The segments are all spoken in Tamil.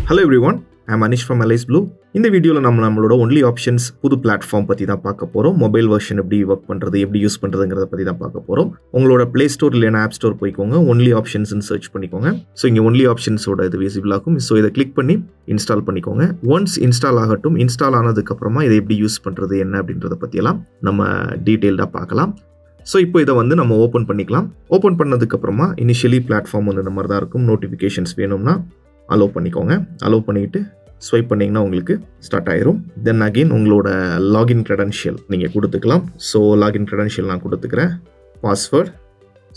Hello everyone, I am Anish from Alice Blue. In the video, நம்மளோட only options புது பிளாட்ஃபார்ம் பற்றி தான் பார்க்க போகிறோம். மொபைல் வெர்ஷன் எப்படி ஒர்க் பண்ணுறது, எப்படி யூஸ் பண்ணுறதுங்கிறத பற்றி தான் பார்க்க போகிறோம். உங்களோட ப்ளே ஸ்டோர் இல்லைனா ஆப் ஸ்டோர் போய்க்கோங்க, ஒன்லி ஆப்ஷன்ஸ்னு சர்ச் பண்ணிக்கோங்க. ஸோ இங்கே ஒன்லி ஆப்ஷன்ஸோட இது விசிபிள் ஆகும். ஸோ இதை கிளிக் பண்ணி இன்ஸ்டால் பண்ணிக்கோங்க. ஒன்ஸ் இன்ஸ்டால் ஆகட்டும், இன்ஸ்டால் ஆனதுக்கப்புறமா இதை எப்படி யூஸ் பண்ணுறது என்ன அப்படின்றத பற்றியெல்லாம் நம்ம டீட்டெயில்டாக பார்க்கலாம். ஸோ இப்போ இதை நம்ம ஓப்பன் பண்ணிக்கலாம். ஓப்பன் பண்ணதுக்கப்புறமா இனிஷியலி பிளாட்ஃபார்ம் இந்த மாதிரி தான் இருக்கும். நோட்டிஃபிகேஷன்ஸ் வேணும்னா அலோவ் பண்ணிக்கோங்க. அலோவ் பண்ணிவிட்டு ஸ்வைப் பண்ணிங்கன்னா உங்களுக்கு ஸ்டார்ட் ஆயிரும். தென் அகெயின் உங்களோட லாகின் க்ரெடென்ஷியல் நீங்கள் கொடுத்துக்கலாம். ஸோ லாகின் க்ரெடென்ஷியல் நான் கொடுத்துக்கிறேன், பாஸ்வேர்ட்.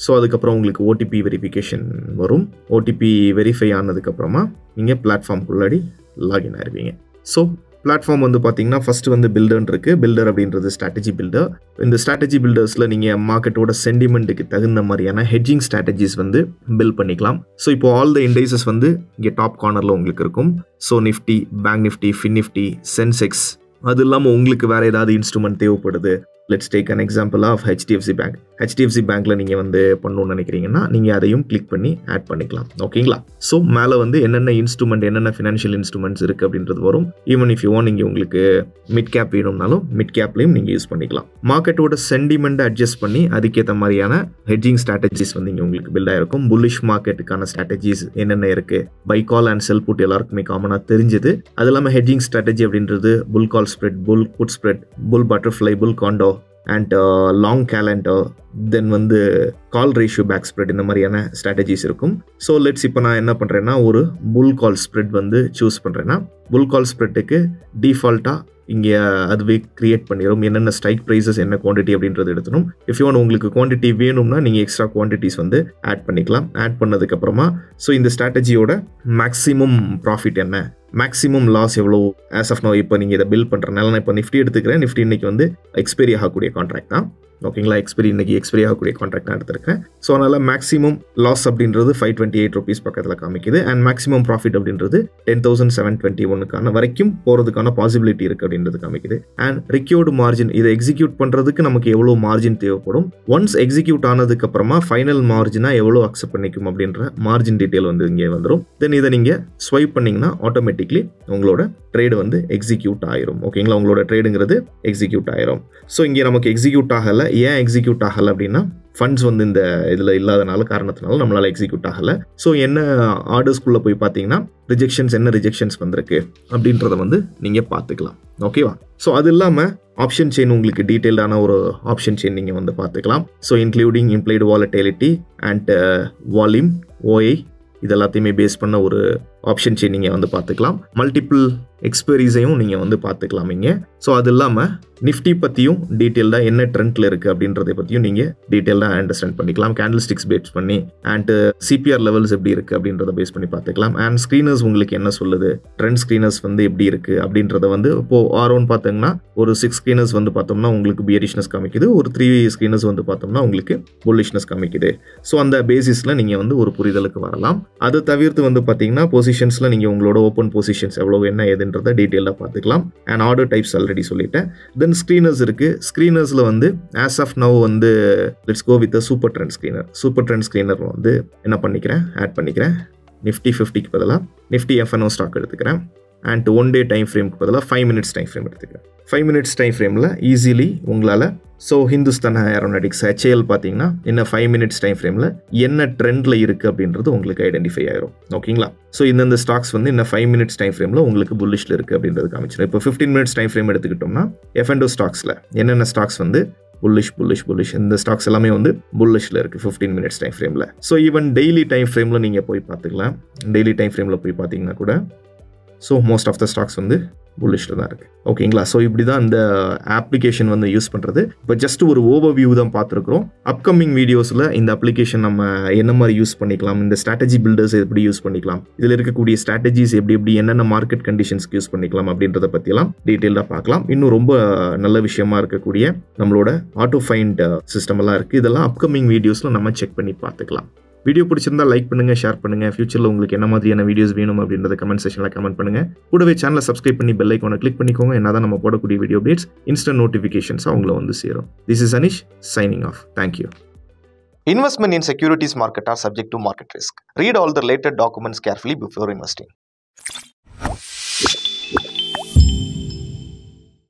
ஸோ அதுக்கப்புறம் உங்களுக்கு ஓடிபி வெரிஃபிகேஷன் வரும். ஓடிபி வெரிஃபை ஆனதுக்கப்புறமா நீங்கள் பிளாட்ஃபார்ம்குள்ளாடி லாகின் ஆயிருவீங்க. ஸோ பிளாட்ஃபார்ம் பார்த்தீங்கன்னா ஃபஸ்ட்டு பில்டர்னு இருக்குது. பில்டர் அப்படின்றது ஸ்ட்ராட்டஜி பில்டர். இந்த ஸ்ட்ராட்டஜி பில்டர்ஸில் நீங்கள் மார்க்கெட்டோட சென்டிமெண்ட்டுக்கு தகுந்த மாதிரியான ஹெட்ஜிங் ஸ்ட்ராட்டஜிஸ் பில்ட் பண்ணிக்கலாம். ஸோ இப்போ ஆல் த இண்டைசஸ் இங்கே டாப் கார்னரில் உங்களுக்கு இருக்கும். So Nifty, bank Nifty, fin Nifty, Sensex, அது இல்லாமல் உங்களுக்கு வேறு ஏதாவது இன்ஸ்ட்ருமெண்ட் தேவைப்படுது. Let's take an example of HDFC bank. HDFC பேங்க்கில் நீங்கள் பண்ணணும்னு நினைக்கிறீங்கன்னா நீங்கள் அதையும் கிளிக் பண்ணி ஆட் பண்ணிக்கலாம். ஓகேங்களா? ஸோ மேலே என்னென்ன இன்ஸ்ட்ருமெண்ட், என்னென்ன ஃபினான்ஷியல் இன்ஸ்ட்ருமெண்ட்ஸ் இருக்குது அப்படின்றது வரும். ஈவன் இஃப் யூ வாண்ட் நீங்கள் உங்களுக்கு மிட் கேப் வேணும்னாலும் மிட் கேப்லையும் நீங்கள் யூஸ் பண்ணிக்கலாம். மார்க்கெட்டோட சென்டிமெண்ட்டை அட்ஜஸ்ட் பண்ணி அதுக்கேற்ற மாதிரியான ஹெட்ஜிங் ஸ்ட்ராட்டஜிஸ் இங்கே உங்களுக்கு பில்ட் ஆகிருக்கும். புல்லிஷ் மார்க்கெட்டுக்கான ஸ்ட்ராட்டஜிஸ் என்னென்ன இருக்குது, buy call and sell put எல்லாருக்குமே காமனாக தெரிஞ்சது. அது இல்லாமல் ஹெட்ஜிங் ஸ்ட்ராட்டஜி அப்படின்றது bull call spread, bull put spread, bull butterfly, bull condor and long calendar, then call ratio back spread, இந்த மாதிரியான ஸ்ட்ராட்டஜிஸ் இருக்கும். ஸோ லெட்ஸ் இப்போ நான் என்ன பண்ணுறேன்னா ஒரு புல் கால் ஸ்ப்ரெட் சூஸ் பண்ணுறேன்னா புல் கால் ஸ்ப்ரெட்டுக்கு டிஃபால்ட்டாக இங்கே அதுவே கிரியேட் பண்ணிடும். என்னென்ன ஸ்ட்ரைக் ப்ரைஸஸ், என்ன குவான்டிட்டி அப்படின்றது எடுத்துடும். இஃப் யூ உங்களுக்கு குவான்டிட்டி வேணும்னா நீங்கள் எக்ஸ்ட்ரா குவான்டிட்டிஸ் ஆட் பண்ணிக்கலாம். ஆட் பண்ணதுக்கப்புறமா ஸோ இந்த ஸ்ட்ராட்டஜியோட மேக்ஸிமம் ப்ராஃபிட் என்ன, மேக்ஸிமம் லாஸ் எவ்வளோ ஆஸ் ஆஃப் நோ இப்போ நீங்கள் இதை பில் பண்ணுறதுனால நான் இப்போ நிஃப்டி எடுத்துக்கிறேன். நிஃப்டி இன்னைக்கு எக்ஸ்பைரி ஆகக்கூடிய கான்ட்ராக்ட் தான். ஓகேங்களா? இன்னைக்கு எக்ஸ்பைரி ஆகக்கூடிய கான்ட்ராக்ட் நான் எடுத்திருக்கேன். ஸோ அதனால் மேக்ஸிமம் லாஸ் அப்படின்றது 528 ருபீஸ் பக்கத்தில் காமிக்குது. அண்ட் மேக்ஸிமம் ப்ராஃபிட் அப்படின்றது 10,721 வரைக்கும் போகிறதுக்கான பாசிபிலிட்டி இருக்குது அப்படின்றது காமிக்குது. அண்ட் ரிக்யூர்டு மார்ஜின், இதை எக்ஸிக்யூட் பண்ணுறதுக்கு நமக்கு எவ்வளோ மார்ஜின் தேவைப்படும், ஒன்ஸ் எக்ஸிக்யூட் ஆனதுக்கப்புறமா ஃபைனல் மார்ஜினாக எவ்வளோ அக்செப்ட் பண்ணிக்கும் அப்படின்ற மார்ஜின் டீட்டெயில் இங்கே வந்துடும். தென் இதை நீங்கள் ஸ்வைப் பண்ணிங்கன்னா ஆட்டோமேட்டிக்லி உங்களோட ட்ரேடு எக்ஸிக்யூட் ஆயிரும். ஓகேங்களா? உங்களோட ட்ரேடுங்கிறது எக்ஸிக்யூட் ஆயிரும். ஸோ இங்கே நமக்கு எக்ஸிக்யூட் ஆகலை. ஏன் எக்ஸிக்யூட் ஆகலை அப்படின்னா ஃபண்ட்ஸ் இந்த இதில் இல்லாதனால காரணத்தினால நம்மளால் எக்ஸிக்யூட் ஆகலை. ஸோ என்ன ஆர்டர்ஸ்குள்ளே போய் பார்த்தீங்கன்னா ரிஜெக்ஷன்ஸ், என்ன ரிஜெக்ஷன்ஸ் வந்திருக்கு அப்படின்றத நீங்கள் பார்த்துக்கலாம். ஓகேவா? ஸோ அது இல்லாமல் ஆப்ஷன் செயின், உங்களுக்கு டீட்டெயில்டான ஒரு ஆப்ஷன் செயின் நீங்கள் பார்த்துக்கலாம். So including implied volatility and volume, ஓஐ, இது எல்லாத்தையுமே பேஸ் பண்ண ஒரு ஆப்ஷன் செயின் நீங்கள் பார்த்துக்கலாம். மல்டிபிள் எக்ஸ்பைரிஸையும் நீங்கள் பார்த்துக்கலாம் இங்கே. ஸோ அது இல்லாமல் நிஃப்டி பற்றியும் டீட்டெயில்டாக என்ன ட்ரெண்டில் இருக்குது அப்படின்றத பற்றியும் நீங்கள் டீட்டெயில்டாக அண்டர்ஸ்டாண்ட் பண்ணிக்கலாம். கேண்டில் ஸ்டிக்ஸ் பேஸ் பண்ணி அண்ட் சிபிஆர் லெவல்ஸ் எப்படி இருக்குது அப்படின்றத பேஸ் பண்ணி பார்த்துக்கலாம். அண்ட் ஸ்க்ரீனர்ஸ் உங்களுக்கு என்ன சொல்லுது, ட்ரெண்ட் ஸ்க்ரீனர்ஸ் எப்படி இருக்குது அப்படின்றத இப்போது R1 பார்த்தீங்கன்னா ஒரு 6 ஸ்க்ரீனர்ஸ் பார்த்தோம்னா உங்களுக்கு பியரிஷ்னஸ் காமிக்குது. ஒரு 3 ஸ்க்ரீனர்ஸ் பார்த்தோம்னா உங்களுக்கு புல்லிஷ்னஸ் காமிக்குது. ஸோ அந்த பேசிஸில் நீங்கள் ஒரு புரிதலுக்கு வரலாம். அதை தவிர்த்து பார்த்தீங்கன்னா பொசிஷன்ஸில் நீங்கள் உங்களோட ஓப்பன் பொசிஷன்ஸ் எவ்வளோ, என்ன ஏதுன்றதை டீட்டெயிலாக பார்த்துக்கலாம். அண்ட் ஆர்டர் டைப்ஸ் ஆல்ரெடி சொல்லிட்டேன். தென் ஸ்க்ரீனர்ஸ் இருக்குது. ஸ்க்ரீனர்ஸில் as of now let's go with super trend screener. Super trend screener என்ன பண்ணிக்கிறேன், ஆட் பண்ணிக்கிறேன். நிஃப்டி 50க்கு பதிலாக நிஃப்டி FNO ஸ்டாக் எடுத்துக்கிறேன். அண்ட் 1 டே டைம் ஃப்ரேம்க்கு பதிலாக 5 மினிட்ஸ் டைம் ஃப்ரேம் எடுத்துக்கிறேன். 5 மினிட்ஸ் டைம் ஃப்ரேமில் ஈஸிலி உங்களால் ஸோ ஹிந்துஸ்தான் ஏரோநாட்டிக்ஸ் HAL பார்த்தீங்கன்னா இன்னும் 5 மினிட்ஸ் டைம் ஃப்ரேமில் என்ன ட்ரெண்டில் இருக்குது அப்படின்றது உங்களுக்கு ஐடென்டிஃபை ஆயிரும். ஓகேங்களா? ஸோ இந்த ஸ்டாக்ஸ் இன்னும் 5 மினிட்ஸ் டைம் ஃப்ரேமில் உங்களுக்கு புல்லிஷில் இருக்குது அப்படின்றது காமிச்சிடும். இப்போ 15 மினிட்ஸ் டைம் ஃப்ரேம் எடுத்துக்கிட்டோம்னா F&O ஸ்டாக்ஸில் என்னென்ன ஸ்டாக்ஸ் புல்லிஷ் இந்த ஸ்டாக்ஸ் எல்லாமே புல்லிஷில் இருக்குது 15 மினிட்ஸ் டைம் ஃப்ரேமில். ஸோ ஈவன் டெய்லி டைம் ஃப்ரேமில் நீங்கள் போய் பார்த்துக்கலாம். டெய்லி டைம் ஃப்ரேமில் போய் பார்த்தீங்கன்னா கூட so most of the stocks புல்லிஷில் தான் இருக்குது. ஓகேங்களா? ஸோ இப்படி தான் இந்த அப்ளிகேஷன் யூஸ் பண்ணுறது. இப்போ ஜஸ்ட் ஒரு ஓவர்வியூ தான் பார்த்துருக்குறோம். அப்கமிங் வீடியோஸில் இந்த அப்ளிகேஷன் நம்ம என்ன மாதிரி யூஸ் பண்ணிக்கலாம், இந்த ஸ்ட்ராட்டஜி பில்டர்ஸ் எப்படி யூஸ் பண்ணிக்கலாம், இதில் இருக்கக்கூடிய ஸ்ட்ராட்டஜிஸ் எப்படி என்னென்ன மார்க்கெட் கண்டிஷன்ஸ்க்கு யூஸ் பண்ணிக்கலாம் அப்படின்றத பற்றியெல்லாம் டீட்டெயிலாக பார்க்கலாம். இன்னும் ரொம்ப நல்ல விஷயமா இருக்கக்கூடிய நம்மளோட ஆட்டோ ஃபைண்ட் சிஸ்டம் எல்லாம் இருக்குது. இதெல்லாம் அப்கமிங் வீடியோஸில் நம்ம செக் பண்ணி பார்த்துக்கலாம். வீடியோ பிடிச்சிருந்தா லைக் பண்ணுங்க, ஷேர் பண்ணுங்க. ஃபியூச்சரில் உங்களுக்கு என்ன மாதிரியான வீடியோஸ் வேணும் அப்படின்றத கமெண்ட் செக்ஷனில் கமெண்ட் பண்ணுங்க. கூடவே சேனலை சப்ஸ்கிரைப் பண்ணி பெல் ஐக்கானை கிளிக் பண்ணிக்கோங்க. என்னதான் நம்ம போடக்கூடிய வீடியோ அப்டேட்ஸ் இன்ஸ்டன்ட் நோட்டிஃபிகேஷன்ஸ் அவங்கள சேரும். This is Anish signing off. Thank you. Investment in securities market are subject to market risk. Read all the related documents carefully before investing. பண்ணுங்கள்.